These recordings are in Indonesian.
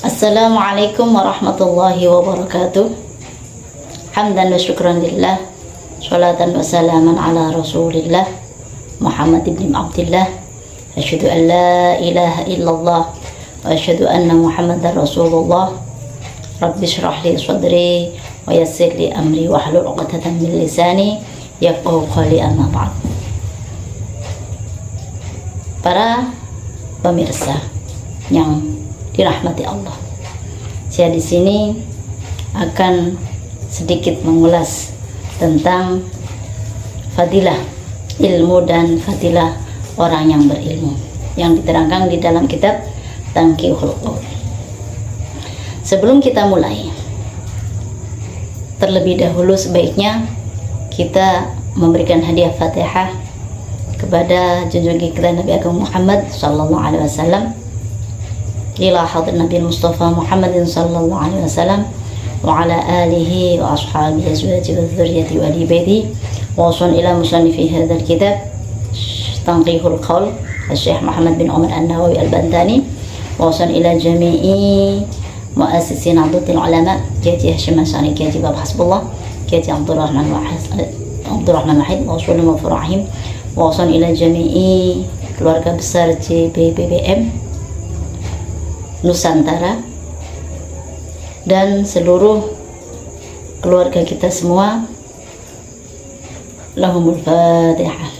Assalamualaikum warahmatullahi wabarakatuh. Hamdan wa syukran lillah, salatan wa salaman ala rasulillah Muhammad ibn Abdillah. Asyhadu an la ilaha illallah wa asyhadu anna Muhammadar Rasulullah. Rabbi shrah li sadri wa yassir li amri wa hlul 'uqdatam min lisani yafqahu qawli, amma ba'd. Para pemirsa yang dirahmati Allah, saya di sini akan sedikit mengulas tentang fadilah ilmu dan fadilah orang yang berilmu yang diterangkan di dalam kitab Tanqihul Qaul. Sebelum kita mulai, terlebih dahulu sebaiknya kita memberikan hadiah Fatihah kepada junjungan kita Nabi Agung Muhammad sallallahu alaihi wasallam, ila hadrat Nabi Mustafa Muhammadin sallallahu alaihi wasallam wa ala alihi wa ashabihi azwaji wa dzurriyyati wa ali baiti wa sun ila musannifi hadzal kitab Tanqihul Qaul Syekh Muhammad bin Umar An-Nawawi Al-Bantani wa sun ila jami'i muassisin Nahdlatul Ulama Kiai Hasyim Asy'ari, Kiai Bab Hasbullah, Kiai Abdurrahman Wahid wa sun wa furahim wa sun ila jami'i keluarga besar JBBBM Nusantara dan seluruh keluarga kita semua. Lahumul Fatihah.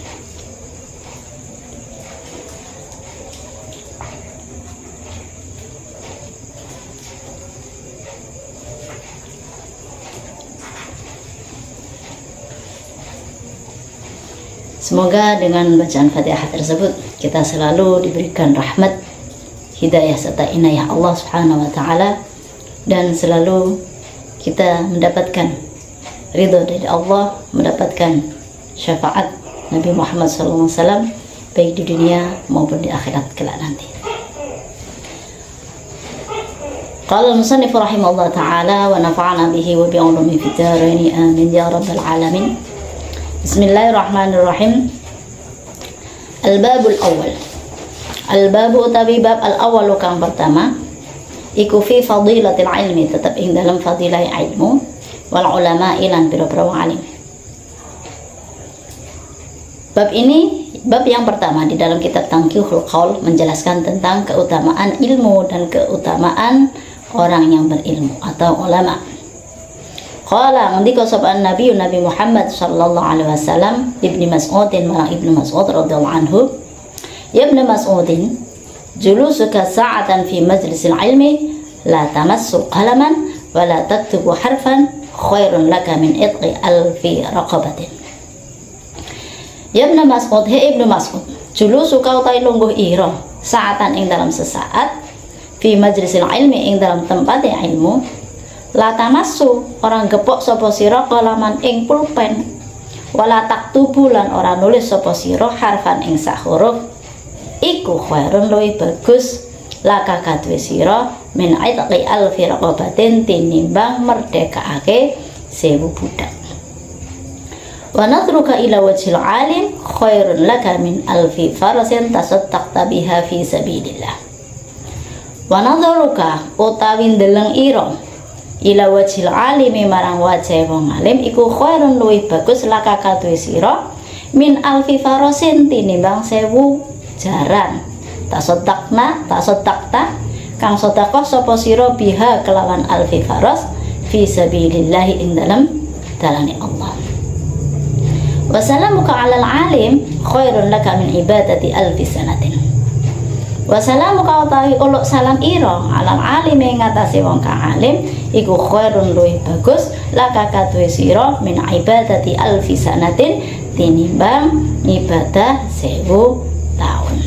Semoga dengan bacaan Fatihah tersebut kita selalu diberikan rahmat, hidayah serta inayah Allah Subhanahu wa taala, dan selalu kita mendapatkan ridho dari Allah, mendapatkan syafaat Nabi Muhammad SAW baik di dunia maupun di akhirat kelak nanti. Qala al-musannif rahimahullah taala wa nafa'ana bihi wa bi ulumi fid dharain amin ya rabbal alamin. Bismillahirrahmanirrahim. Al-babul awal. Al-babu utawi bab al-awal kang pertama iku fi fadilatil ilmi, tetap ing dalam fadilah ilmu, wal ulama ilan pira-pira alim. Bab ini bab yang pertama di dalam kitab Tanqihul Qaul menjelaskan tentang keutamaan ilmu dan keutamaan orang yang berilmu atau ulama. Qala ngendika sapa Nabi Muhammad sallallahu alaihi wasallam Ibnu Mas'udin marang Ibnu Mas'ud radhiyallahu anhu, ya Ibnu Mas'udin, julusuka sa'atan fi majlisil ilmi la tamassu qalaman wa la taktubu harfan khairun laka min itqi alfi raqabatin. Ya Ibnu Mas'ud, he Ibnu Mas'ud, julusuka utai lungguh ira sa'atan ing dalam sesaat fi majlisil ilmi ing dalam tempat ilmu, la tamassu orang gepok sapa sira qalaman ing pulpen, wala taktubu lan ora nulis sapa sira harfan ing sak huruf, iku khairun luwih bagus laka kadwe sira min aitqi alfi raqabatin tinimbang merdekaake 1000 budak. Wa nadruka ila wajhil alim khairun laka min alfi farasin tasaddaqta biha fi sabilillah. Wa nadruka utawi ndeleng ira ila wajhil alimi marang wajah wong alim iku khairun luwih bagus laka kadwe sira min alfi farasin tinimbang 1000 jaran tasaddaqta kang sedekah sapa sira biha kelawan alfi faras fi sabilillah ing dalam dalane Allah. Wassalamuka alal alim khairun laka min ibadati alfi sanatin. Wassalamuka utawi uluk salam ira alal alim ing ngatasi wong kang alim iku khairun luwih bagus laka kadwe sira min ibadati alfi sanatin tinimbang ibadah 1000 tahun.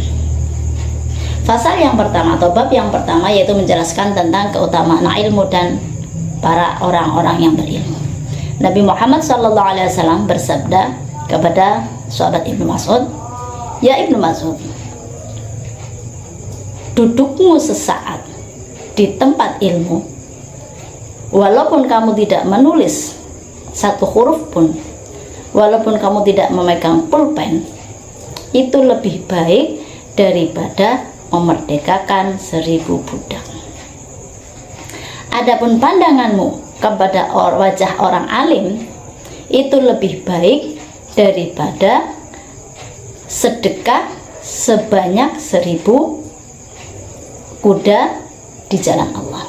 Fasal yang pertama atau bab yang pertama yaitu menjelaskan tentang keutamaan ilmu dan para orang-orang yang berilmu. Nabi Muhammad sallallahu alaihi wasallam bersabda kepada sahabat Ibnu Mas'ud, ya Ibnu Mas'ud, dudukmu sesaat di tempat ilmu, walaupun kamu tidak menulis satu huruf pun, walaupun kamu tidak memegang pulpen, itu lebih baik daripada memerdekakan 1000 budak. Adapun pandanganmu kepada wajah orang alim itu lebih baik daripada sedekah sebanyak 1000 kuda di jalan Allah.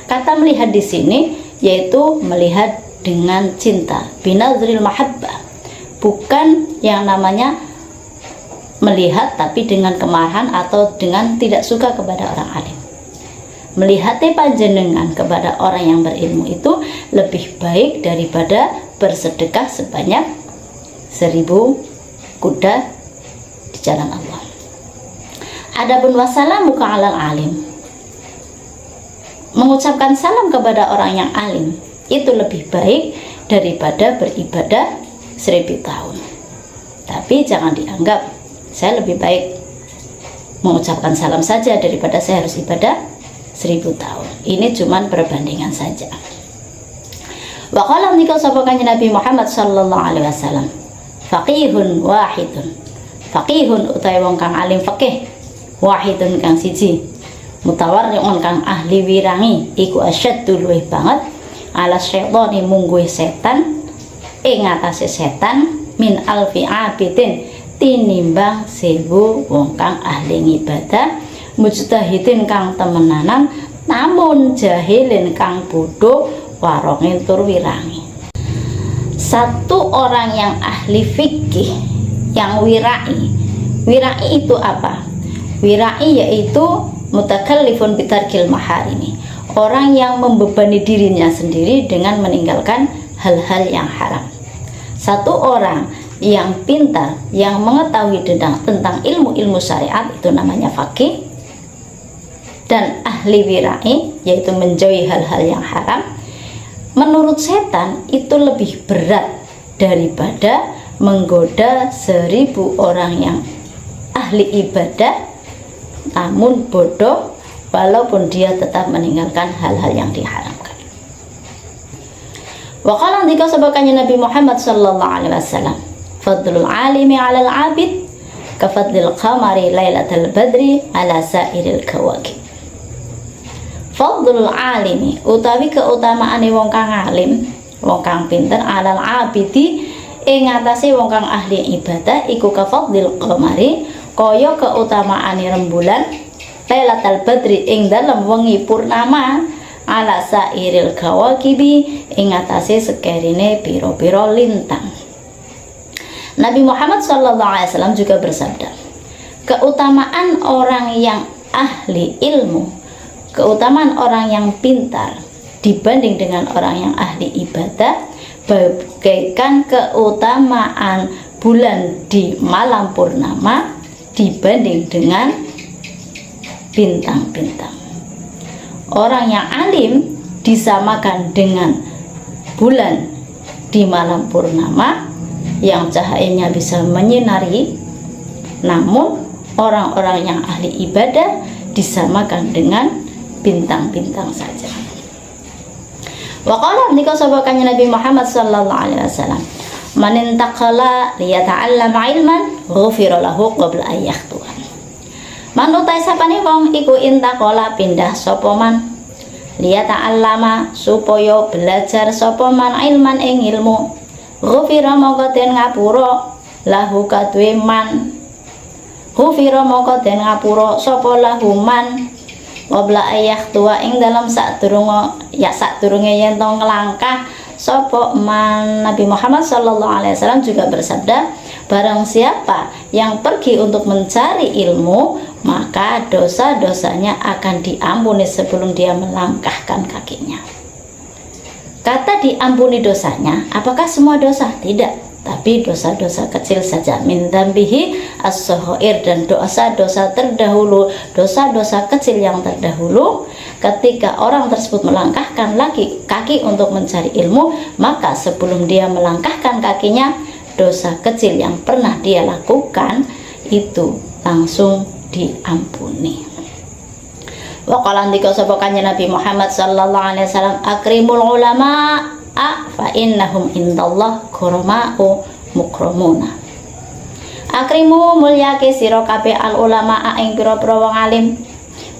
Kata melihat di sini yaitu melihat dengan cinta, binazril mahabbah, bukan yang namanya melihat tapi dengan kemarahan atau dengan tidak suka kepada orang alim. Melihatnya panjenengan kepada orang yang berilmu itu lebih baik daripada bersedekah sebanyak 1000 kuda di jalan Allah. Adapun wassalamuka alal alim, mengucapkan salam kepada orang yang alim itu lebih baik daripada beribadah 1000 tahun. Tapi jangan dianggap saya lebih baik mengucapkan salam saja daripada saya harus ibadah 1000 tahun. Ini cuman perbandingan saja. Wa qala nikah sapa kanjeng Nabi Muhammad sallallahu alaihi wasallam, faqihun wahidun. Faqihun utawi wong kang alim fikih, wahidun kang siji, mutawarri'un kang ahli wirangi iku asyaddu luwih banget ala syaitani mungguh setan ing atase setan min alfi abidin tinimbang 1000 wong kang ahli ibadah mujtahidin kang temenanan namun jahilin kang bodoh warongin tur wirangi. Satu orang yang ahli fikih, yang wirai itu apa? Wirai yaitu mutakallifun bitarkil maharimi, orang yang membebani dirinya sendiri dengan meninggalkan hal-hal yang haram. Satu orang yang pintar, yang mengetahui tentang ilmu-ilmu syariat itu namanya faqih, dan ahli wirai yaitu menjauhi hal-hal yang haram. Menurut setan itu lebih berat daripada menggoda 1000 orang yang ahli ibadah namun bodoh walaupun dia tetap meninggalkan hal-hal yang diharamkan. Wa qala ndika sabakannya Nabi Muhammad sallallahu alaihi wasallam, fadlul alimi 'alal 'abid ka fadlil qamari lailatal badri 'ala sairil kawakib. Fadlul alimi utawi keutamaane wong kang alim, wong kang pinter, 'alal 'abidi ing atase wong kang ahli ibadah iku ka fadlil qamari kaya keutamaane rembulan lailatul badri ing dalem wengi purnama ala sairil kawakibi ing atase sekerine piro-piro lintang. Nabi Muhammad SAW juga bersabda, keutamaan orang yang ahli ilmu, keutamaan orang yang pintar dibanding dengan orang yang ahli ibadah bagaikan keutamaan bulan di malam purnama dibanding dengan bintang-bintang. Orang yang alim disamakan dengan bulan di malam purnama yang cahayanya bisa menyinari, namun orang-orang yang ahli ibadah disamakan dengan bintang-bintang saja. Wa qala nika sabakannya Nabi Muhammad sallallahu alaihi wasallam, man intaqala liyata'allama ilman ghufira lahu qabla an yakhtuha. Man utai sapane wong iku intaqala pindah sapa man liyata'allama supaya belajar sapa man ilman ing ilmu, ghufira mongko den ngapura lahu kadue man, ghufira mongko den ngapura sapa lahu man qabla an yakhtuha ing dalam sadurunge yen to nglangkah sapa man. Nabi Muhammad SAW juga bersabda, barang siapa yang pergi untuk mencari ilmu, maka dosa-dosanya akan diampuni sebelum dia melangkahkan kakinya. Kata diampuni dosanya, apakah semua dosa? Tidak, tapi dosa-dosa kecil saja. Min dzambihi as-saghair, dan dosa-dosa terdahulu, dosa-dosa kecil yang terdahulu. Ketika orang tersebut melangkahkan kaki untuk mencari ilmu, maka sebelum dia melangkahkan kakinya, dosa kecil yang pernah dia lakukan itu langsung diampuni. Wa qala ndika sapa kanjeng Nabi Muhammad sallallahu alaihi wasallam, akrimul ulama fa innahum indallah kurama'u mukramuna. Akrimu mulyake sira kabeh al ulama ing pira-pira wong alim,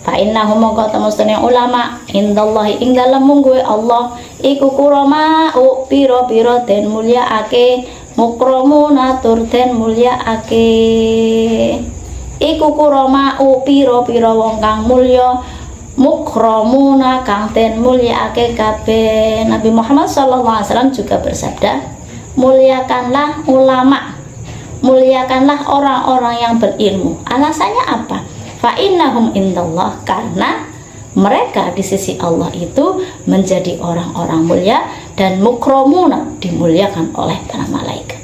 fa innahum mongko temustune ulama indallahi ing dalem mungguhe Allah iku kurama pira-pira den mulyaake mukramuna tur den mulyaake iku kurama pira-pira wong kang mulya mukramuna kang den mulyaake kabeh. Nabi Muhammad sallallahu alaihi wasallam juga bersabda, muliakanlah ulama, muliakanlah orang-orang yang berilmu. Alasannya apa? Fa innahum indallah, karena mereka di sisi Allah itu menjadi orang-orang mulia dan mukramuna, dimuliakan oleh para malaikat.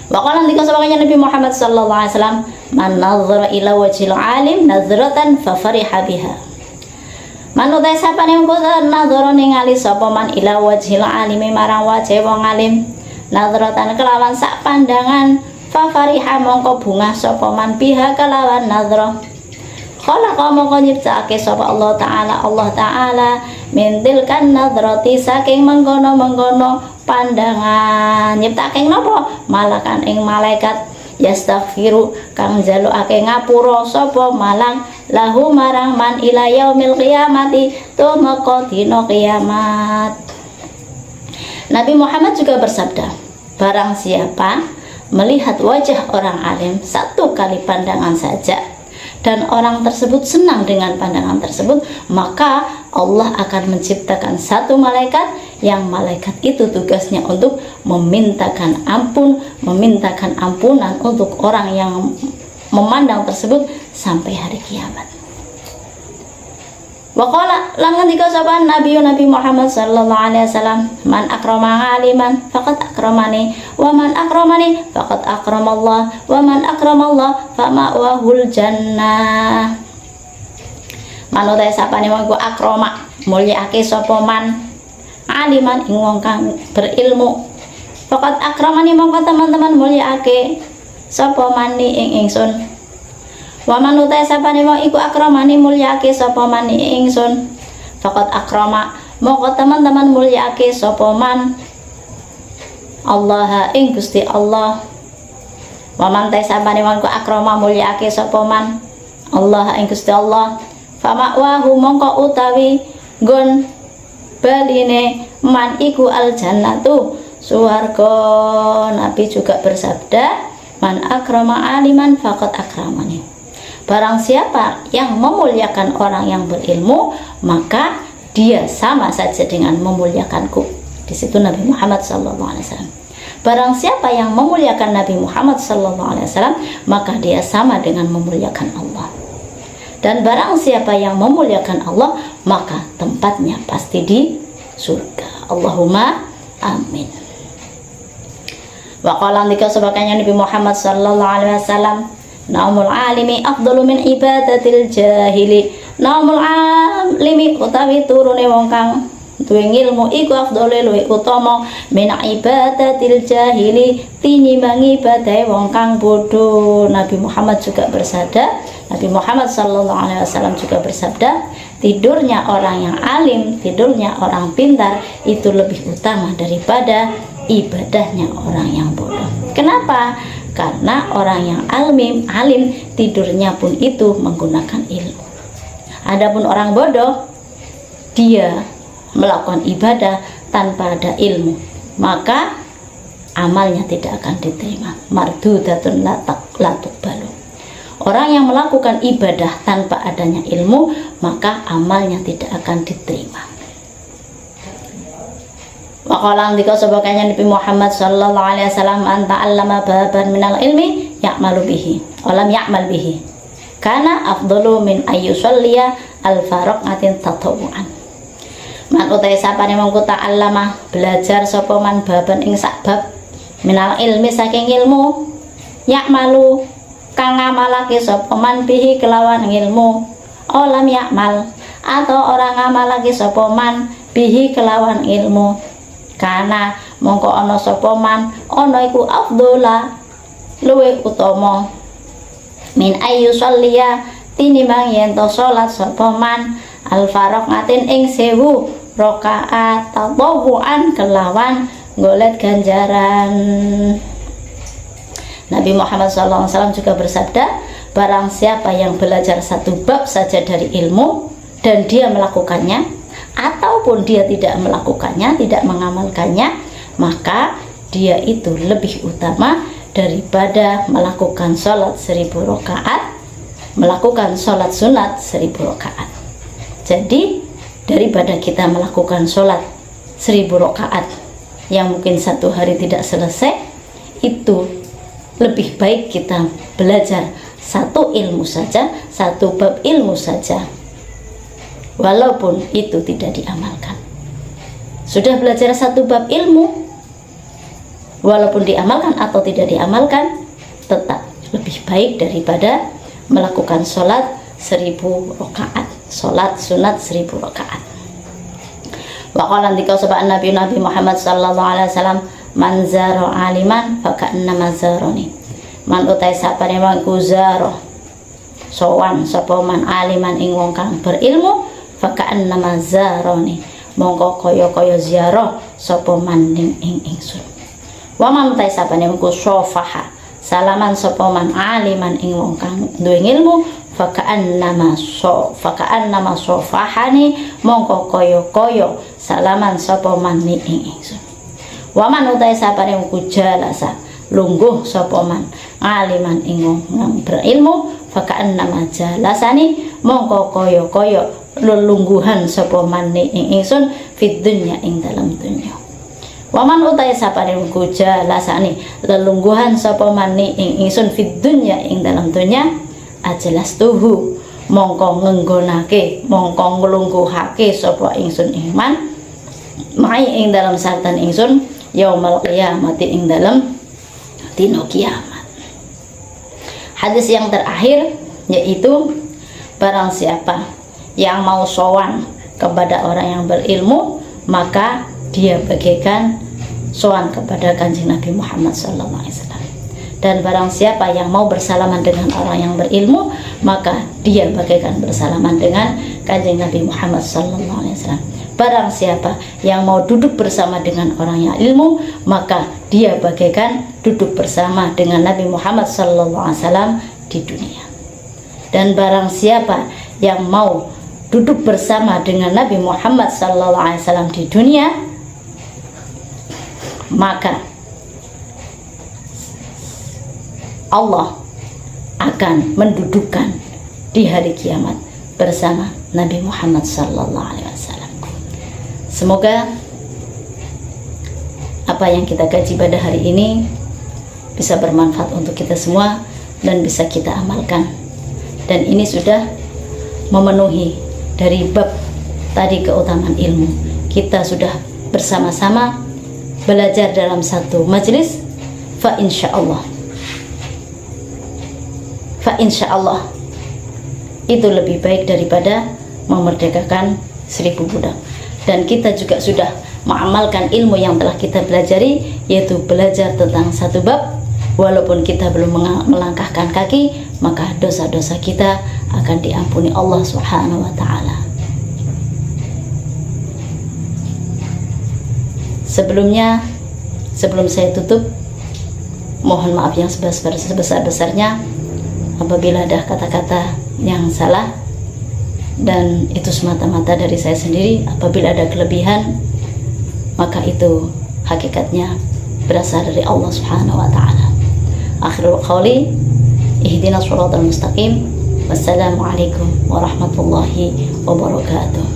Waqalan dikasabakanya Nabi Muhammad sallallahu alaihi wasallam, man nazara ila wajhil alim nazratan fa fariha biha. Manutai sapa ning nazara ningali sapa man ila wajhil alimi marang wajah wong alim nazratan kelawan sak pandangan fa fariha mongko bungah sapa man biha kelawan nazra. Khalaqa mongko nyiptakake sapa Allah Ta'ala mintil kan nazrati saking mengkono-mengkono pandangan. Nyiptakake napa? Malakan ing malaikat yastaghfiru kang njalukake ngapura sapa malang lahu marang man ila yaumil qiyamati tumeka dina kiamat. Nabi Muhammad juga bersabda, barang siapa melihat wajah orang alim satu kali pandangan saja dan orang tersebut senang dengan pandangan tersebut, maka Allah akan menciptakan satu malaikat yang malaikat itu tugasnya untuk memintakan ampunan untuk orang yang memandang tersebut sampai hari kiamat. Waqala langan dikasaban Nabi Muhammad sallallahu alaihi wasallam, man akrama aliman faqad akramani wa man akramani faqad akramallah wa man akramallah fa ma'wahul jannah. Manut sapane mongko akrama mulyaake sapa man aliman ing wong kang berilmu faqad akramani mongko teman-teman mulyaake sapa man ing ingsun. Wa man utai sapane wong iku akramani mulyaake sapa man ingsun faqad akrama mongko teman-teman mulyaake sapa man Allah ing Gusti Allah. Wa man utai sapane wong iku akrama mulyaake sapa man Allah ing Gusti Allah fa ma'wahu mongko utawi nggon baline man iku al jannatu swarga. Nabi juga bersabda, man akrama aliman faqad akramani. Barang siapa yang memuliakan orang yang berilmu, maka dia sama saja dengan memuliakanku. Di situ Nabi Muhammad SAW. Barang siapa yang memuliakan Nabi Muhammad SAW, maka dia sama dengan memuliakan Allah. Dan barang siapa yang memuliakan Allah, maka tempatnya pasti di surga. Allahumma amin. Wa qala ndika sebagainya Nabi Muhammad SAW, naumul alimi afdalu min ibadatil jahili. Naumul alimi utawi turune wong kang duwe ilmu iku afdalu luwih utama min ibadatil jahili tinimbang ibadah wong kang bodoh. Nabi Muhammad juga bersabda, Nabi Muhammad sallallahu alaihi wasallam juga bersabda, tidurnya orang yang alim, tidurnya orang pintar itu lebih utama daripada ibadahnya orang yang bodoh. Kenapa? Karena orang yang alim tidurnya pun itu menggunakan ilmu. Adapun orang bodoh, dia melakukan ibadah tanpa ada ilmu, maka amalnya tidak akan diterima. Mardudatun la tuqbalu. Orang yang melakukan ibadah tanpa adanya ilmu, maka amalnya tidak akan diterima. Waqalang dika sebagainya Nabi Muhammad sallallahu alaihi wasallam, anta allama baban minal ilmi ya'malu bihi walam ya'mal bihi kana afdalu min ayyusalliya al-faraqatin tatawuan. Man utai sapane mongko ta'allama belajar sapa man baban ing sak bab minal ilmi saking ilmu ya'malu kang ngamalake sapa man bihi kelawan ilmu olam ya'mal atau orang ngamalake sapa man bihi kelawan ilmu kana mongko ana sapa man ana iku afdhola luwih utama min ayu sholliya tinimbang yen to salat sapa man al faraqatin ing 1000 rakaat tatawuan kelawan golek ganjaran. Nabi Muhammad SAW juga bersabda, barang siapa yang belajar satu bab saja dari ilmu dan dia melakukannya, ataupun dia tidak melakukannya, tidak mengamalkannya, maka dia itu lebih utama daripada melakukan sholat 1000 rakaat, melakukan sholat sunat 1000 rakaat. Jadi daripada kita melakukan sholat 1000 rakaat yang mungkin satu hari tidak selesai, itu lebih baik kita belajar satu ilmu saja, satu bab ilmu saja, walaupun itu tidak diamalkan. Sudah belajar satu bab ilmu, walaupun diamalkan atau tidak diamalkan, tetap lebih baik daripada melakukan sholat 1000 rakaat, sholat sunat 1000 rakaat. Wa qala ndika sebab Nabi Muhammad sallallahu alaihi wasallam, man zaro aliman faka'annama zaroni. Man utai sapane mangku zaro sowan sapa man aliman ing wong kang berilmu, faka'annama zaroni, mongko kaya-kaya ziarah sapa man ing ingsun. Wa man utai sapane mangku sofaha salaman sapa man aliman ing wong kang duwe ilmu, faka'annama sofahani, mongko kaya-kaya salaman sapa man ing ingsun. Waman utai sapane mungku jalasa lungguh sapa man aliman ing wong berilmu, faka'annama jalasani, mongko kaya-kaya lelungguhan sapa man ing ingsun fid dunya ing dalam dunya. Waman utai sapane mungku jalasani lelungguhan sapa man ing ingsun fid dunya ing dalam dunya, ajlastuhu, mongko ngenggonake, mongko nglungguhake sapa ingsun iman mai ing dalam sartan ingsun yaumal qiyamati ing dalam dino kiamat. Hadis yang terakhir yaitu barang siapa yang mau sowan kepada orang yang berilmu, maka dia bagaikan sowan kepada Kanjeng Nabi Muhammad SAW. Dan barang siapa yang mau bersalaman dengan orang yang berilmu, maka dia bagaikan bersalaman dengan Kanjeng Nabi Muhammad SAW. Barang siapa yang mau duduk bersama dengan orang yang ilmu, maka dia bagaikan duduk bersama dengan Nabi Muhammad SAW di dunia. Dan barang siapa yang mau duduk bersama dengan Nabi Muhammad SAW di dunia, maka Allah akan mendudukkan di hari kiamat bersama Nabi Muhammad SAW. Semoga apa yang kita kaji pada hari ini bisa bermanfaat untuk kita semua dan bisa kita amalkan. Dan ini sudah memenuhi dari bab tadi keutamaan ilmu. Kita sudah bersama-sama belajar dalam satu majelis, fa insyaallah itu lebih baik daripada memerdekakan 1000 budak. Dan kita juga sudah mengamalkan ilmu yang telah kita pelajari, yaitu belajar tentang satu bab. Walaupun kita belum melangkahkan kaki, maka dosa-dosa kita akan diampuni Allah Subhanahu wa ta'ala. Sebelum saya tutup, mohon maaf yang sebesar-besarnya apabila ada kata-kata yang salah, dan itu semata-mata dari saya sendiri. Apabila ada kelebihan, maka itu hakikatnya berasal dari Allah Subhanahu wa ta'ala. Akhirul qawli, ihdinas siratal mustaqim. Wassalamualaikum warahmatullahi wabarakatuh.